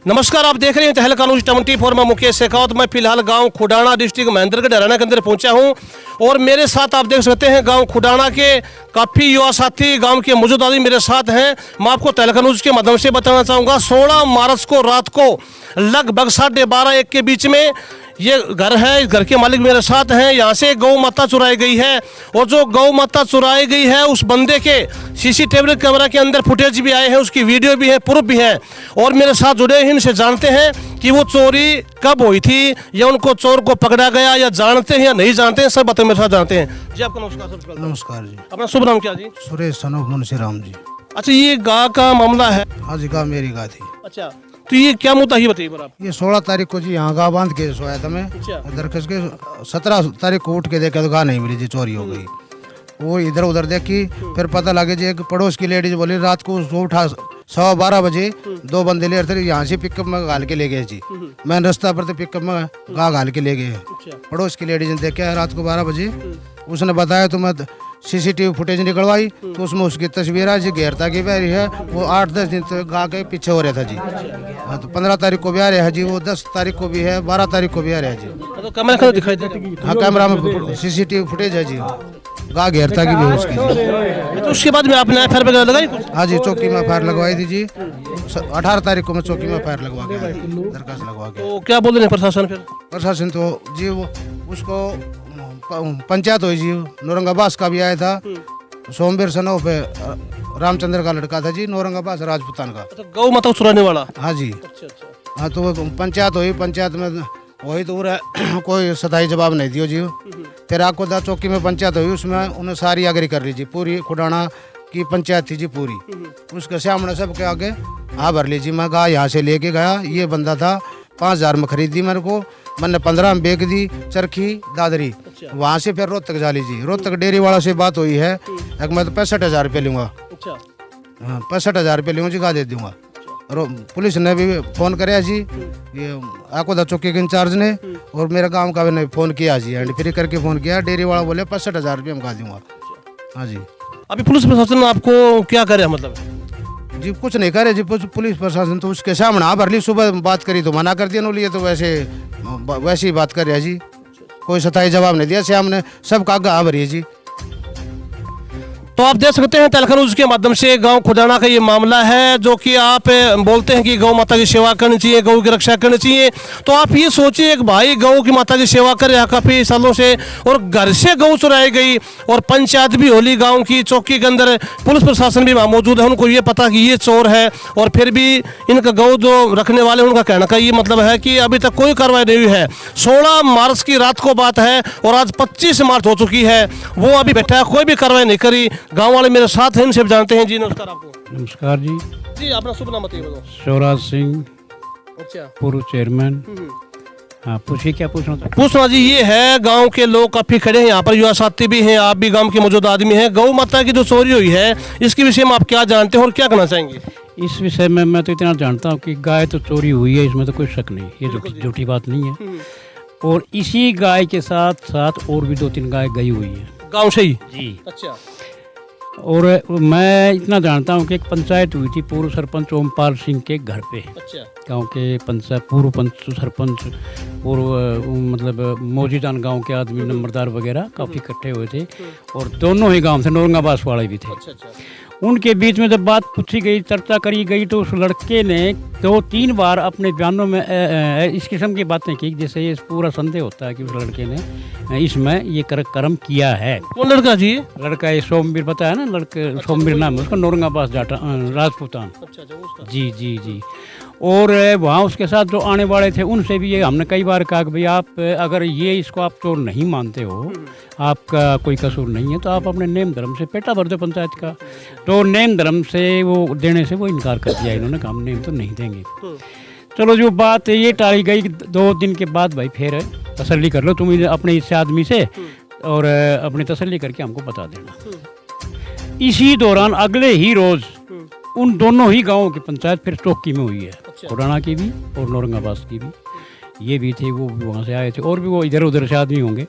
नमस्कार, आप देख रहे हैं तहलका न्यूज़ 24। मैं मुकेश शेखावत। मैं फिलहाल गांव खुडाना डिस्ट्रिक्ट महेंद्रगढ़ हरियाणा के अंदर पहुंचा हूं और मेरे साथ आप देख सकते हैं गांव खुडाना के काफ़ी युवा साथी गांव के मौजूद आदमी मेरे साथ हैं। मैं आपको तहलका न्यूज़ के माध्यम से बताना चाहूँगा 16 मार्च को रात को लगभग 12:30-1 के बीच में ये घर है। इस घर के मालिक मेरे साथ हैं। यहाँ से गौ माता चुराई गई है और जो गौ माता चुराई गई है उस बंदे के सीसीटीवी कैमरा के अंदर फुटेज भी आए हैं, उसकी वीडियो भी है, प्रूफ भी है। और मेरे साथ जुड़े हैं, इनसे जानते हैं कि वो चोरी कब हुई थी या उनको चोर को पकड़ा गया या जानते हैं या नहीं जानते हैं, सब बातें मेरे साथ जानते हैं। जी आपका नमस्कार। नमस्कार जी। अपना शुभ नाम क्या जी? Suresh son of Munshi Ram ji. अच्छा, ये गाय का मामला है? हाँ जी, गाय मेरी गाय थी। अच्छा, तो ये क्या मुद्दा ही बताइए आप। ये 16 तारीख को जी यहाँ गाय बांध के सोया था मैं। दरखस के 17 तारीख को उठ के देखा तो गाय नहीं मिली जी, चोरी हो गई। वो इधर उधर देखी, फिर पता लगे जी एक पड़ोस की लेडीज बोली रात को उसको उठा 12:15 बजे 2 बंदे ले थे, यहाँ से पिकअप में घाल के ले गए जी। मैंने रास्ता पर तो पिकअप में गाय घाल के ले गए। पड़ोस की लेडीज ने देखा रात को 12 बजे, उसने बताया तो मैं सीसीटीवी फुटेज निकलवाई तो उसमें उसकी तस्वीर है जी। घेरता की बैरी है वो 8-10 दिन तक गा के पीछे हो रहा था जी। हाँ, तो 15 तारीख को भी आ रहा है जी, वो 10 तारीख को भी है, 12 तारीख को भी आ रहा है जी। तो कैमरा दिखाई दे रहा है? हाँ, कैमरा में सीसीटीवी फुटेज है जी। गा घेरता की भी है उसकी। तो उसके बाद में आपने एफआईआर वगैरह लगाई? हाँ जी, चौकी में एफआईआर लगवाई थी जी। 18 तारीख को मैं चौकी में एफआईआर लगवा के दरखास्त लगवा के। तो क्या बोल रहे हैं प्रशासन? फिर प्रशासन तो जी वो उसको पंचायत हुई जी, नौरंगाबाद का भी आया था। सोमवीर सनो पे रामचंद्र का लड़का था जी, नौरंगाबाद राजपूतान का। अच्छा, गौ माता चुराने वाला? हाँ जी। अच्छा। हाँ, तो वो पंचायत हुई, पंचायत में वही तो कोई सदाई जवाब नहीं दियो जी। फिर आपको दा चौकी में पंचायत हुई, उसमें उन्हें सारी आगरी कर ली जी। पूरी खुडाना की पंचायत थी जी पूरी, उसके सामने सबके आगे हाँ भर ली जी। मैं गाय यहाँ से लेके गया, ये बंदा था 5000 में खरीदी मेरे को, मैंने 15 में बेच दी चरखी दादरी। वहाँ से फिर रोहतक जा लीजिए, रोहतक डेयरी वाला से बात हुई है, मैं तो 65,000 रुपये लूँगा। हाँ, 65,000 रुपये लूँगा जी, गा दे दूँगा। और पुलिस ने भी फ़ोन कराया जी, ये आकोदा चौकी के इंचार्ज ने, और मेरे गांव का भी ने फ़ोन किया जी, एंड फ्री करके फ़ोन किया। डेयरी वाला बोले 65,000 रुपये मैं गा दूँगा। हाँ जी। अभी पुलिस प्रशासन आपको क्या करे मतलब? जी कुछ नहीं करे जी, पुलिस प्रशासन तो उसके सामने हाँ भर ली। सुबह बात करी तो मना कर दिया, लिए तो वैसे ही बात कर रहा जी, कोई सताई जवाब नहीं दिया। सामने सब कागज हाँ भरी है जी। तो आप देख सकते हैं तहलका न्यूज़ के माध्यम से गांव खुडाना का ये मामला है, जो कि आप बोलते हैं कि गौ माता की सेवा करनी चाहिए, गौ की रक्षा करनी चाहिए। तो आप ये सोचिए एक भाई गौ की माता की सेवा कर रहा काफ़ी सालों से और घर से गौ चुराई गई और पंचायत भी होली गांव की चौकी के अंदर, पुलिस प्रशासन भी वहाँ मौजूद है, उनको ये पता कि ये चोर है और फिर भी इनका गौ जो रखने वाले उनका कहने का ये मतलब है कि अभी तक कोई कार्रवाई नहीं हुई है। 16 मार्च की रात को बात है और आज 25 मार्च हो चुकी है, वो अभी बैठा है, कोई भी कार्रवाई नहीं करी। गांव वाले मेरे साथ हैं, इनसे जानते हैं। जी नमस्कार आपको। नमस्कार जी। जी अपना शुभ नाम बताइए। शिवराज सिंह। अच्छा, पूर्व चेयरमैन। हाँ, पूछिए क्या पूछना था? पूछना जी ये है, गांव के लोग काफी खड़े हैं यहाँ पर, युवा साथी भी हैं, आप भी गांव के मौजूद आदमी हैं। गौ माता की जो चोरी हुई है इसके विषय में आप क्या जानते हैं और क्या कहना चाहेंगे? इस विषय में मैं तो इतना जानता हूँ कि गाय तो चोरी हुई है, इसमें तो कोई शक नहीं, ये झूठी बात नहीं है। और इसी गाय के साथ साथ और भी 2-3 गाय गई हुई है गाँव से ही जी। अच्छा। और मैं इतना जानता हूँ कि एक पंचायत हुई थी पूर्व सरपंच ओमपाल सिंह के घर पे। अच्छा। गांव के पंचायत पूर्व सरपंच, पूर्व मतलब मौजूदान गांव के आदमी नंबरदार वगैरह काफ़ी इकट्ठे हुए थे और दोनों ही गांव से नौरंगाबाद वाले भी थे। अच्छा। उनके बीच में जब बात पूछी गई, चर्चा करी गई, तो उस लड़के ने 2-3 बार अपने बयानों में इस किस्म की बातें की जैसे ये पूरा संदेह होता है कि उस लड़के ने इसमें ये कर्म किया है। कौन लड़का जी? लड़का ये सोमवीर बताया ना, लड़के सोमवीर नाम है उसका, नौरंगाबाद जाटा राजपूतान। अच्छा। जी। और वहाँ उसके साथ जो आने वाले थे उनसे भी ये हमने कई बार कहा कि भाई आप अगर ये इसको आप चोर नहीं मानते हो, आपका कोई कसूर नहीं है, तो आप अपने नेम धर्म से पेटा भर दो पंचायत का। तो नेम धर्म से वो देने से वो इनकार कर दिया, इन्होंने कहा हम नेम तो नहीं देंगे। चलो जो बात ये टाली गई, 2 दिन के बाद भाई फिर तसल्ली कर लो तुम अपने इस आदमी से और अपनी तसल्ली करके हमको बता देना। इसी दौरान अगले ही रोज़ उन दोनों ही गांवों की पंचायत फिर चौकी में हुई है, खुडाना की भी और नौरंगाबाद की भी। ये भी थे, वो भी वहाँ से आए थे और भी वो इधर उधर से आदमी होंगे।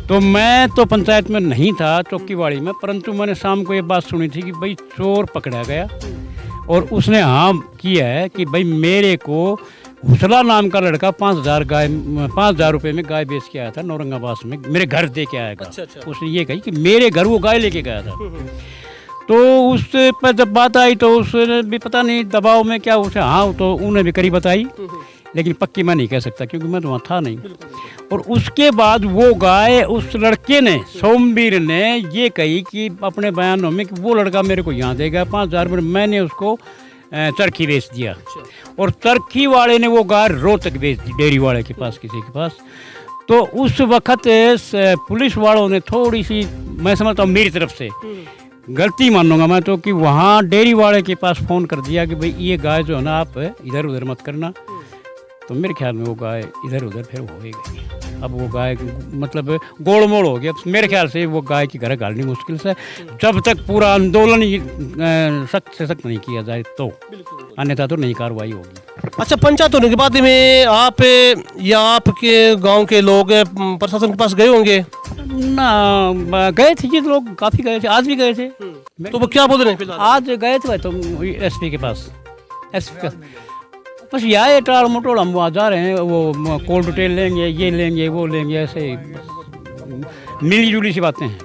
तो मैं तो पंचायत में नहीं था चौकीवाड़ी में, परंतु मैंने शाम को ये बात सुनी थी कि भाई चोर पकड़ा गया और उसने हाँ किया है कि भाई मेरे को हुसला नाम का लड़का 5,000 रुपये में गाय बेच के आया था औरंगाबाद में, मेरे घर दे के आएगा। अच्छा। उसने ये कही कि मेरे घर वो गाय लेके गया था। तो उस पर जब बात आई तो उसने भी पता नहीं दबाव में क्या उसे हाँ तो उन्हें भी करीब बताई, लेकिन पक्की मैं नहीं कह सकता क्योंकि मैं तो वहाँ था नहीं। और उसके बाद वो गाय उस लड़के ने, सोमवीर ने ये कही कि अपने बयानों में कि वो लड़का मेरे को यहाँ देगा 5,000 रुपये, मैंने उसको चरखी बेच दिया। और चरखी वाले ने वो गाय रोहतक बेच दी, डेयरी वाले के पास, किसी के पास। तो उस वक्त पुलिस वालों ने थोड़ी सी, मैं समझता हूँ मेरी तरफ से गलती मानूंगा मैं तो, कि वहाँ डेयरी वाले के पास फ़ोन कर दिया कि भाई ये गाय जो है ना आप इधर उधर मत करना। तो मेरे ख्याल में वो गाय इधर उधर फिर हो ही गई। अब वो गाय मतलब गोल मोड़ हो गया। मेरे ख्याल से वो गाय की घर गालनी मुश्किल से, जब तक पूरा आंदोलन ही सख्त से सख्त नहीं किया जाए तो, अन्यथा तो नई कार्रवाई होगी। अच्छा, पंचायत होने के बाद में आप या आपके गांव के लोग प्रशासन के पास गए होंगे ना? गए थे ये लोग, काफ़ी गए थे, आज भी गए थे। तो वो क्या बोल रहे हैं फिलहाल? आज गए थे तो एसपी के पास, एसपी बस यह टाल मटोल, हम वहाँ जा रहे हैं, वो कोल्ड डिटेल लेंगे, ये लेंगे, वो लेंगे, ऐसे मिली जुली सी बातें हैं।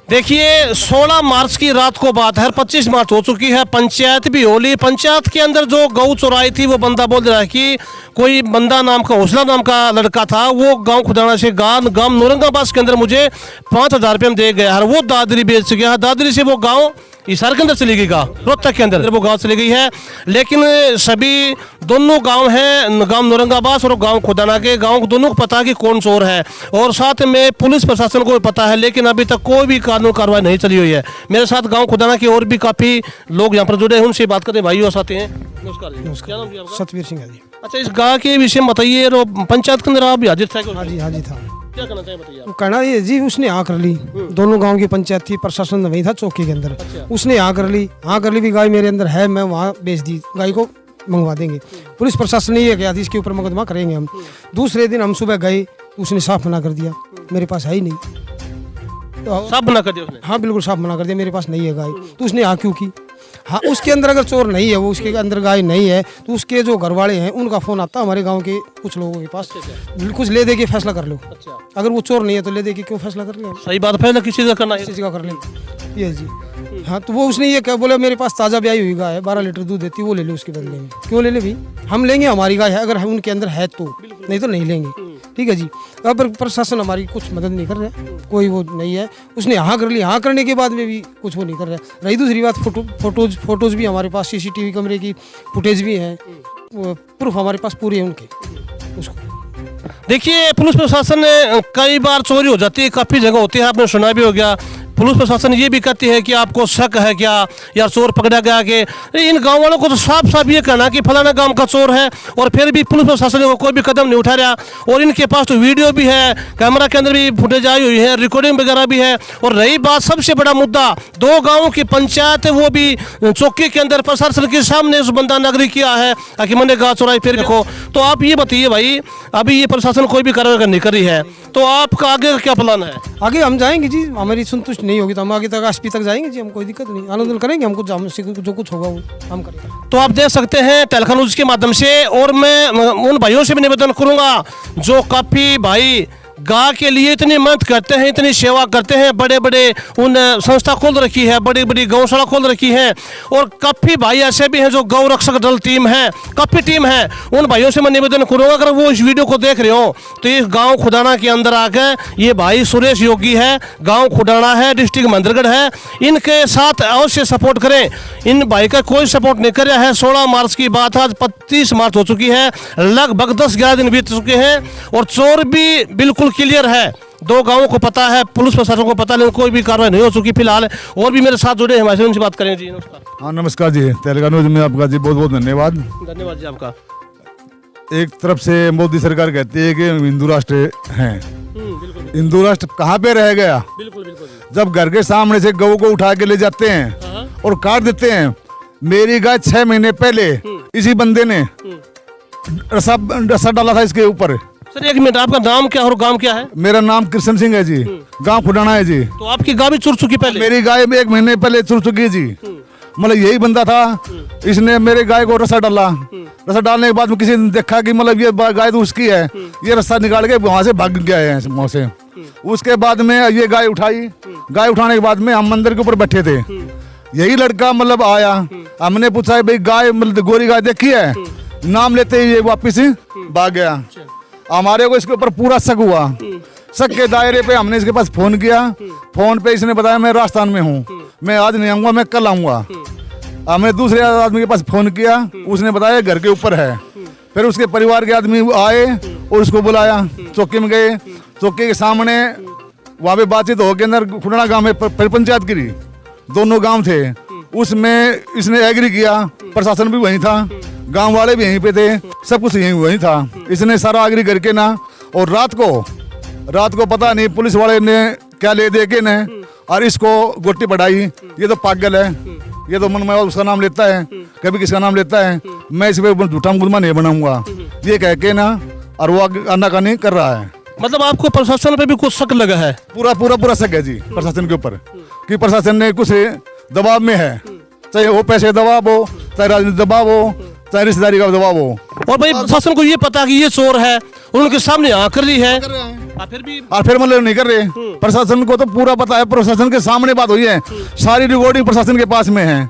देखिए 16 मार्च की रात को बात है, 25 मार्च हो चुकी है, पंचायत भी हो ली। पंचायत के अंदर जो गऊ चुराई थी वो बंदा बोल रहा है कि कोई बंदा नाम का, हुसला नाम का लड़का था, वो गांव खुदाना से गांव औरंगाबाद के अंदर मुझे 5,000 रुपये में दे गया है। वो दादरी बेच गया, दादरी से वो गाँव हिसार के अंदर चली गई, रोहतक के अंदर वो गांव चली गई है। लेकिन सभी दोनों गांव हैं, गांव औरंगाबाद और गांव खुदाना के, गांव दोनों को पता कि कौन चोर है, और साथ में पुलिस प्रशासन को भी पता है, लेकिन अभी तक कोई भी कानून कार्रवाई नहीं चली हुई है। मेरे साथ गांव खुदाना के और भी काफ़ी लोग यहाँ पर जुड़े हैं, उनसे बात करते हैं। भाई साथी हैं, नमस्कार जी। क्या नाम जी आपका? सतवीर सिंह है जी। अच्छा, इस गाँव के विषय में बताइए। और पंचायत के अंदर आप भी हाजिर थे? हाँ जी था। क्या कहना चाहिए बताइए आप? कहना ये जी, उसने हाँ कर ली। दोनों गांव की पंचायत थी, प्रशासन वही था चौकी के अंदर। उसने हाँ कर ली भी गाय मेरे अंदर है, मैं वहाँ बेच दी, गाय को मंगवा देंगे। पुलिस प्रशासन ने ये कहा थी इसके ऊपर मुकदमा करेंगे हम। दूसरे दिन हम सुबह गए तो उसने साफ मना कर दिया, मेरे पास है ही नहीं। तो साफ मना कर दिया उसने? हाँ बिल्कुल साफ मना कर दिया, मेरे पास नहीं है गाय। तो उसने हाँ क्यों की? हाँ, उसके अंदर अगर चोर नहीं है, वो उसके अंदर गाय नहीं है, तो उसके जो घर वाले हैं उनका फोन आता हमारे गांव के कुछ लोगों के पास, कुछ ले दे के फैसला कर लो। अच्छा, अगर वो चोर नहीं है तो ले दे के क्यों फैसला कर ले? सही बात है ना, किसी का करना है, किसी का कर ले ये जी। हाँ, तो वो उसने ये क्या बोला, मेरे पास ताज़ा ब्याई हुई गाय है, 12 लीटर दूध देती, वो ले लो उसके बदले में। क्यों ले ले भाई, हम लेंगे, हमारी गाय है, अगर उनके अंदर है तो, नहीं तो नहीं लेंगे। ठीक है जी। अब प्रशासन हमारी कुछ मदद नहीं कर रहा है, कोई वो नहीं है। उसने हाँ कर ली, हाँ करने के बाद में भी कुछ वो नहीं कर रहा है। रही दूसरी बात, फोटोज भी हमारे पास, CCTV कैमरे की फुटेज भी है, प्रूफ हमारे पास पूरे हैं उनके। उसको देखिए, पुलिस प्रशासन ने कई बार चोरी हो जाती है, काफ़ी जगह होती है, आपने सुना भी हो गया। पुलिस प्रशासन ये भी कहती है कि आपको शक है क्या, या चोर पकड़ा गया कि? इन गांव वालों को तो साफ साफ ये कहना कि फलाना गांव का चोर है, और फिर भी पुलिस प्रशासन कोई भी कदम नहीं उठा रहा। और इनके पास तो वीडियो भी है, कैमरा के अंदर भी फुटेज आई हुई है, रिकॉर्डिंग वगैरह भी है। और रही बात सबसे बड़ा मुद्दा, 2 गाँवों की पंचायत है, वो भी चौकी के अंदर प्रशासन के सामने उस बंदा नागरिक किया है कि मैंने गाँव चोराई। फिर देखो, तो आप ये बताइए भाई, अभी ये प्रशासन कोई भी कार्रवाई नहीं कर रही है, तो आपका आगे का क्या प्लान है? आगे हम जाएंगे जी, हमारी संतुष्ट नहीं होगी तो हम आगे तक एसपी तक जाएंगे जी, हम कोई दिक्कत नहीं, आंदोलन करेंगे, हमको जो कुछ होगा वो हम करेंगे। तो आप देख सकते हैं टेलखा न्यूज़ के माध्यम से, और मैं उन भाइयों से भी निवेदन करूंगा जो काफ़ी भाई गाँव के लिए इतनी मेहनत करते हैं, इतनी सेवा करते हैं, बड़े बड़े उन संस्था खोल रखी है, बड़ी बड़ी गौशाला खोल रखी है, और काफ़ी भाई ऐसे भी हैं जो गौ रक्षक दल टीम है, काफ़ी टीम है। उन भाइयों से मैं निवेदन करूँगा, अगर वो इस वीडियो को देख रहे हो तो इस गाँव खुदाना के अंदर आकर, ये भाई सुरेश योगी है, गाँव खुदाना है, डिस्ट्रिक्ट महेंद्रगढ़ है, इनके साथ अवश्य सपोर्ट करें। इन भाई का कोई सपोर्ट नहीं कर रहा है। 16 मार्च की बात, आज 25 मार्च हो चुकी है, लगभग 10-11 दिन बीत चुके हैं, और चोर भी बिल्कुल क्लियर है। 2 गांवों को पता है, पुलिस प्रशासन को पता, लेकिन कोई भी कार्रवाई नहीं हो चुकी फिलहाल। और भी मेरे साथ जुड़े हैं, हमारे उनसे बात करें जी। नमस्कार। हाँ नमस्कार जी, तेलंगाना न्यूज़ में आपका जी बहुत बहुत धन्यवाद। धन्यवाद जी आपका। एक तरफ से मोदी सरकार कहती है कि हिंदू राष्ट्र हैं, हिंदू राष्ट्र कहाँ पे रह गया? बिल्कुल बिल्कुल। जब घर के सामने से गऊ को उठा के ले जाते हैं और काट देते हैं। मेरी गाय 6 महीने पहले इसी बंदे ने रस्सा डाला था इसके ऊपर। सर 1 मिनट, आपका नाम क्या और गांव क्या है? मेरा नाम कृष्ण सिंह है जी, गांव खुडाना है जी। तो आपकी गाय भी चुर चुकी पहले? मेरी गाय 1 महीने पहले चुर चुकी है जी। मतलब यही बंदा था इसने मेरे गाय को रस्सा डाला। रस्सा डालने के बाद में किसी ने देखा कि मतलब ये गाय तो उसकी है, ये रस्सा निकाल के वहां से भाग गया है वहां से। उसके बाद में ये गाय उठाई, गाय उठाने के बाद में हम मंदिर के ऊपर बैठे थे। यही लड़का मतलब आया, हमने पूछा भाई गाय मतलब गोरी गाय देखी है, नाम लेते ही ये वापिस ही भाग गया। हमारे को इसके ऊपर पूरा शक हुआ। शक के दायरे पे हमने इसके पास फोन किया। फोन पे इसने बताया मैं राजस्थान में हूँ, मैं आज नहीं आऊंगा, मैं कल आऊंगा। हमने दूसरे आदमी के पास फोन किया, उसने बताया घर के ऊपर है। फिर उसके परिवार के आदमी आए और उसको बुलाया, चौकी में गए। चौकी के सामने वहाँ पे बातचीत हो के अंदर खुड़ाना गाँव में फिर पंचायत गिरी, दोनों गाँव थे। उसमें इसने एग्री किया, प्रशासन भी वहीं था, गांव वाले भी यहीं पे थे, सब कुछ यहीं वहीं था। इसने सारा एग्री करके ना, और रात को पता नहीं पुलिस वाले ने क्या ले दे के ने और इसको गोटी पढ़ाई। ये तो पागल है, ये तो मन में उसका नाम लेता है, कभी किसका नाम लेता है। मैं इस पे झूठा मुकदमा नहीं बनाऊंगा, ये कह के ना, और वो आनाकानी कर रहा है। मतलब आपको प्रशासन पे भी कुछ शक लगा है? पूरा शक है जी प्रशासन के ऊपर, कि प्रशासन ने कुछ दबाव में है, चाहे वो पैसे दबाव हो, चाहे राजनीतिक दबाव हो, चाहे रिश्तेदारी का दबाव हो। और भाई प्रशासन को ये पता कि ये चोर है, उनके सामने आकर ली है, फिर मतलब नहीं कर रहे। प्रशासन को तो पूरा पता है, प्रशासन के सामने बात हुई है, सारी रिकॉर्डिंग प्रशासन के पास में है।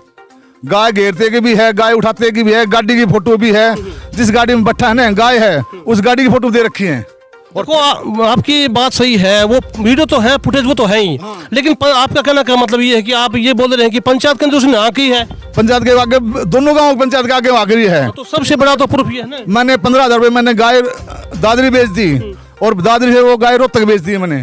गाय घेरते की भी है, गाय उठाते की भी है, गाड़ी की फोटो भी है, जिस गाड़ी में बैठा है ना गाय है, उस गाड़ी की फोटो दे रखी है। और आपकी बात सही है, वो वीडियो तो है, फुटेज वो तो है ही। लेकिन आपका कहना का मतलब ये है कि आप ये बोल रहे हैं कि पंचायत के अंदर उसने आँख की है, पंचायत के आगे, दोनों गाँव पंचायत के आगे आखिरी है। तो सबसे बड़ा तो प्रूफ ये है ना। मैंने 15,000 रुपये मैंने गाय दादरी बेच दी, और दादरी से वो गाय रोहतक बेच दी। मैंने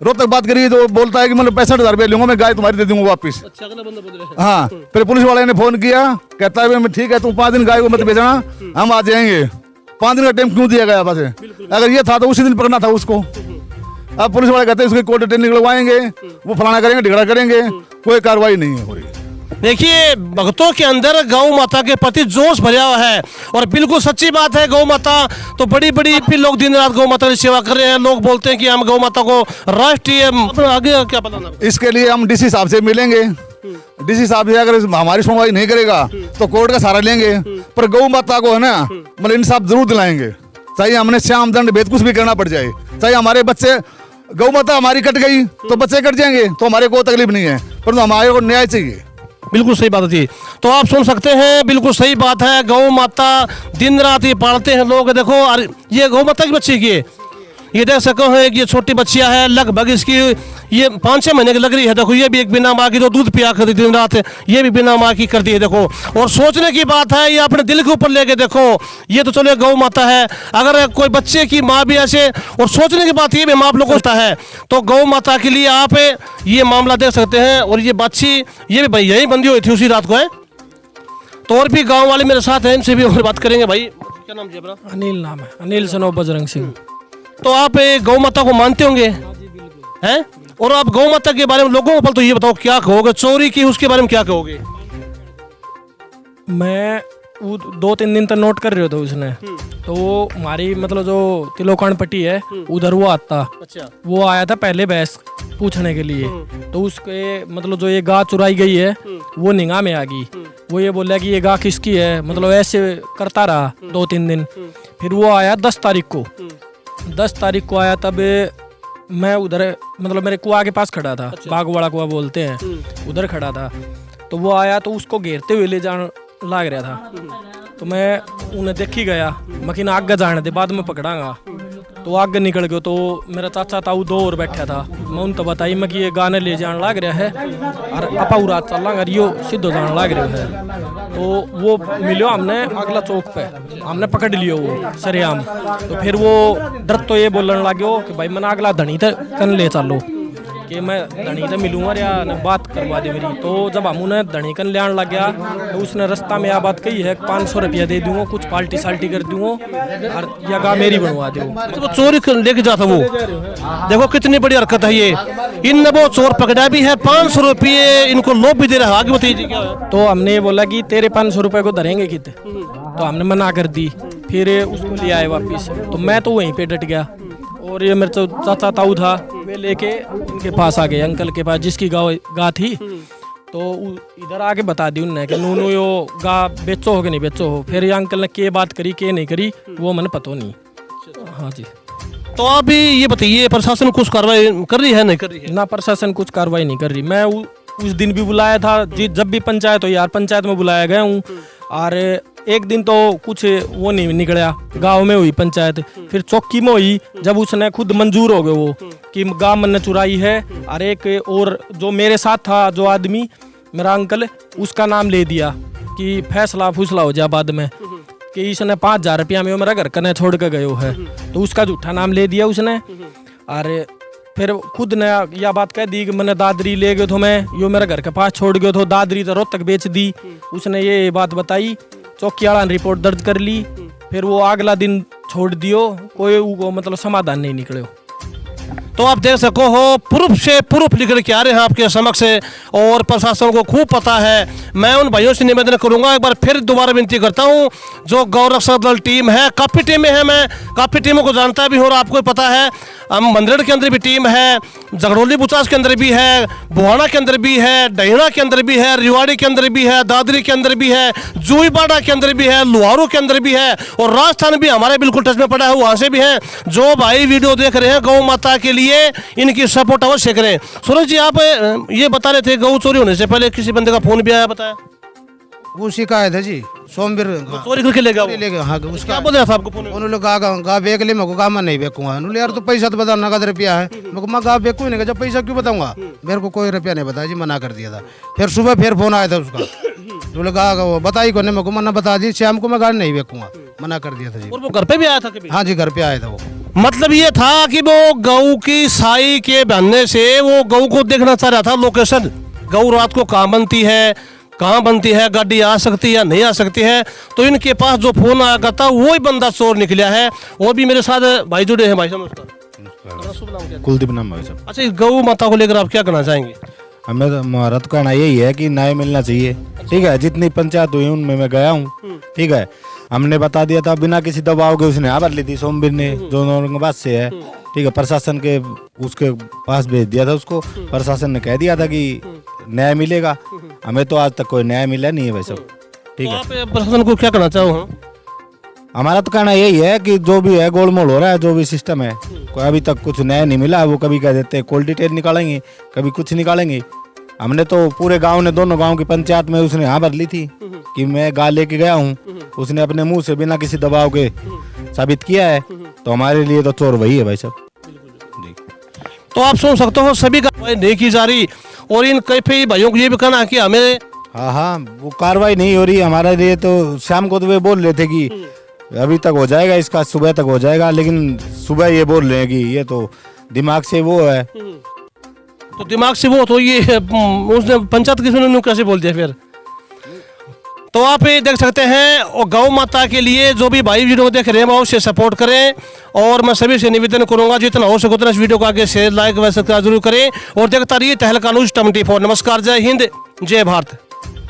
रोहतक बात करी तो बोलता है कि मतलब 65,000 रुपये लूंगा, मैं गाय तुम्हारी दे दूंगा वापिस। अच्छा, अगला बंदा बोल रहा है। हाँ, फिर पुलिस वाले ने फोन किया, कहता है ठीक है तुम 5 दिन गाय को मत बेचना, हम आ जाएंगे। 5 दिन का टाइम क्यों दिया गया? बस अगर ये था तो उसी दिन पकड़ना था उसको। अब पुलिस वाले कहते हैं उसके कोर्ट डेट निकलवाएंगे, वो फलाना करेंगे, ढिगड़ा करेंगे, कोई कार्रवाई नहीं हो रही। देखिए, भक्तों के अंदर गौ माता के प्रति जोश भरा हुआ है, और बिल्कुल सच्ची बात है। गौ माता तो बड़ी फिर लोग दिन रात गौ माता की सेवा कर रहे हैं। लोग बोलते हैं कि हम गौ माता को राष्ट्रीय, आगे क्या पता। इसके लिए हम डीसी साहब से मिलेंगे। डीसी साहब से अगर हमारी सुनवाई नहीं करेगा तो कोर्ट का सहारा लेंगे, पर गौ माता को है ना मतलब इंसाफ जरूर दिलाएंगे। चाहे हमने श्याम दंड भेद कुछ भी करना पड़ जाए, चाहे हमारे बच्चे, गौ माता हमारी कट गई तो बच्चे कट जाएंगे, तो हमारे को तकलीफ नहीं है, परंतु हमारे को न्याय चाहिए। बिल्कुल सही बात थी। तो आप सुन सकते हैं, बिल्कुल सही बात है। गौ माता दिन रात ये पालते हैं लोग। देखो, ये गौ माता की बच्ची की, ये देख सको है कि ये छोटी बच्चियां है, लगभग इसकी ये 5-6 महीने की लग रही है। देखो, ये भी एक बिना माँ की तो दूध पिया करती दिन रात, ये भी बिना माँ की करती है। देखो, और सोचने की बात है, ये अपने दिल के ऊपर लेके देखो, ये तो चलो गौ माता है, अगर कोई बच्चे की माँ भी ऐसे, और सोचने की बात ये भी माँ लोग को होता है, तो गौ माता के लिए आप ये मामला देख सकते हैं। और ये बच्ची ये भी भाई यही बंदी हुई थी उसी रात को है। तो और भी गाँव वाले मेरे साथ हैं, इनसे भी और बात करेंगे। भाई क्या नाम है? अनिल नाम है, अनिल सनो बजरंग सिंह। तो आप गौ माता को मानते होंगे हैं, और आप गौ माता के बारे में लोगों को तो ये बताओ क्या कहोगे, चोरी की उसके बारे में क्या कहोगे? मैं 2-3 दिन तक नोट कर रहे थे उसने, तो वो हमारी मतलब जो तिलोकान पट्टी है उधर वो आता। अच्छा। वो आया था पहले भैंस पूछने के लिए, तो उसके मतलब जो ये गाय चुराई गई है वो निगाह में आ गई। वो ये बोला कि ये गाय किसकी है, मतलब ऐसे करता रहा 2-3 दिन। फिर वो आया 10 तारीख को, 10 तारीख को आया। तब मैं उधर मतलब मेरे कुआ के पास खड़ा था। अच्छा। बागवाड़ा कुआ बोलते हैं, उधर खड़ा था। तो वो आया तो उसको घेरते हुए ले जाने लाग रहा था, तो मैं उन्हें देखी गया, मकीन आगे जाने दे बाद में पकड़ांगा। तो आगे निकल गयो, तो मेरा चाचा ताऊ 2 और बैठा था। मैं उन तो बताई मैं कि ये गाने ले जाने लाग रहा है, और अपा रात चल रहा यो सीधो जाने लाग रहा है। तो वो मिलो हमने अगला चौक पे, हमने पकड़ लियो वो सरेआम। तो फिर वो डर तो ये बोलने लगे कि भाई मैंने अगला धनी तक कन ले चलो, कि मैं धनी से मिलूंगा या बात करवा दे मेरी। तो जब हम उन्हें धनी कन ले आने लग गया, तो उसने रास्ता में यह बात कही है 500 रुपया दे दूंगा, कुछ पाल्टी साल्टी कर दूंगा, और या गा मेरी बनवा दो। तो वो चोरी लेके जाता वो, देखो कितनी बड़ी हरकत है ये। इन वो चोर पकड़ा भी है, 500 रुपये इनको लोभ भी दे रहा है। आगे बताइए क्या है? तो हमने बोला कि तेरे 500 रुपये को धरेंगे कितने, तो हमने मना कर दी। फिर उसको ले आए वापिस, तो मैं तो वहीं पे डट गया। और ये मेरे चाचा ताऊ था, वे लेके इनके पास आ गए, अंकल के पास जिसकी गाय थी। तो इधर आके बता दी उनने कि नूनू यो गा बेचो हो कि नहीं बेचो हो। फिर ये अंकल ने के बात करी के नहीं करी वो मैंने पता नहीं। हाँ जी। तो आप भी ये बताइए, प्रशासन कुछ कार्रवाई कर रही है नहीं कर रही है? ना प्रशासन कुछ कार्रवाई नहीं कर रही। मैं उस दिन भी बुलाया था जी, जब भी पंचायत हो यार, पंचायत में बुलाया गया हूँ। और एक दिन तो कुछ वो नहीं निकला, गांव में हुई पंचायत, फिर चौकी में हुई, जब उसने खुद मंजूर हो गए वो कि गांव मैंने चुराई है। और एक और जो मेरे साथ था जो आदमी मेरा अंकल, उसका नाम ले दिया कि फैसला फुसला हो जाए बाद में कि इसने 5,000 रुपया में मेरा घर कने छोड़ के गयो है, तो उसका झूठा नाम ले दिया उसने। और फिर खुद ने यह बात कह दी कि मैंने दादरी ले गयो तो मैं यो मेरे घर के पास छोड़ गयो तो दादरी तो रोहतक बेच दी। उसने ये बात बताई, चौकी वाला ने रिपोर्ट दर्ज कर ली। फिर वो अगला दिन छोड़ दियो, कोई वो मतलब समाधान नहीं निकले। तो आप देख सको हो, प्रूफ से प्रूफ लिख के आ रहे हैं आपके समक्ष, और प्रशासन को खूब पता है। मैं उन भाइयों से निवेदन करूंगा, एक बार फिर दोबारा विनती करता हूं, जो गौ रक्षक दल टीम है, काफ़ी टीमें हैं, मैं काफ़ी टीमों को जानता भी हूँ और आपको पता है, मंदरेड़ के अंदर भी टीम है, जगड़ोली बुचास के अंदर भी है, बुहाना के अंदर भी है, डहिना के अंदर भी है, रिवाड़ी के अंदर भी है, दादरी के अंदर भी है, जूईबाड़ा के अंदर भी है, लुहारू के अंदर भी है, और राजस्थान भी हमारे बिल्कुल टच में पड़ा है, वहाँ से भी है। जो भाई वीडियो देख रहे हैं गौ माता के लिए इनकी सपोर्ट अवश्य करें। सूरज जी, आप ये बता रहे थे गौ चोरी होने से पहले किसी बंदे का फोन भी आया, बताया वो शिकायत है जी, सोमवीर चोरी करके ले गया वो? ले गया। हाँ, उसका क्या बोल रहा था आपको फोन में? उन्होंने गा बेच ले, मैं मैं नहीं बेचूंगा। उन्होंने यार तो पैसा तो बता, नगद रुपया है। मैं गा बेचू ही नहीं, जब पैसा क्यों बताऊंगा, मेरे को कोई रुपया नहीं बताया जी, मना कर दिया था। फिर सुबह फिर फोन आया था उसका, बोले गा बताई को नहीं, मेरे को मना बता दी, शाम को मैं गाड़ी नहीं बेचूंगा, मना कर दिया था जी। और वो घर पे भी आया था कभी? हाँ जी, घर पे आया था वो। मतलब ये था कि वो गऊ की साई के बनने से वो गऊ को देखना चाह रहा था, लोकेशन, गऊ रात को कहाँ बनती है, गाड़ी आ सकती है या नहीं आ सकती है। तो इनके पास जो फोन आया करता वही बंदा चोर निकला है। और भी मेरे साथ भाई जुड़े हैं, भाई साहब नमस्कार। कुलदीप नाम है सब। अच्छा, गऊ माता को लेकर आप क्या कहना चाहेंगे? हमें तो हमारा तो कहना यही है कि न्याय मिलना चाहिए। ठीक है, जितनी पंचायत हुई उनमें मैं गया हूँ। ठीक है, हमने बता दिया था बिना किसी दबाव के, उसने आबर ली थी सोमवीर ने, जो औरंगाबाद से है। ठीक है, प्रशासन के उसके पास भेज दिया था उसको, प्रशासन ने कह दिया था कि न्याय मिलेगा। हमें तो आज तक कोई न्याय मिला नहीं है भाई साहब। ठीक है, आप प्रशासन को क्या कहना चाहो? हमारा तो कहना यही है कि जो भी है गोलमोल हो रहा है, जो भी सिस्टम है, कोई अभी तक कुछ न्याय नहीं मिला। वो कभी कह देते हैं कोल्ड डिटेल निकालेंगे, कभी कुछ निकालेंगे। हमने तो पूरे गांव ने, दोनों गांव की पंचायत में उसने हाँ भर ली थी कि मैं गाय लेके गया हूँ। उसने अपने मुंह से बिना किसी दबाव के साबित किया है। तो हमारे लिए तो चोर वही है भाई साहब जी। तो आप सुन सकते हो, सभी कार्रवाई नहीं की जा रही, और इन कई भाइयों को ये भी कहना है कि हमें हाँ, वो कार्रवाई नहीं हो रही हमारे लिए। तो शाम को तो वे बोल रहे थे कि अभी तक हो जाएगा, इसका सुबह तक हो जाएगा, लेकिन सुबह ये बोल रहे हैं कि ये तो दिमाग से वो है। तो दिमाग से वो तो ये उसने पंचायत किसी कैसे बोल दिया फिर? तो आप ये देख सकते हैं, और गौ माता के लिए जो भी भाई वीडियो देख रहे हैं वो उसे सपोर्ट करें। और मैं सभी से निवेदन करूंगा, जितना हो सके उतना इस वीडियो को आगे शेयर, लाइक व सब्सक्राइब जरूर करें। और देखता रहिए तहलका न्यूज़ 24। नमस्कार, जय हिंद, जय भारत।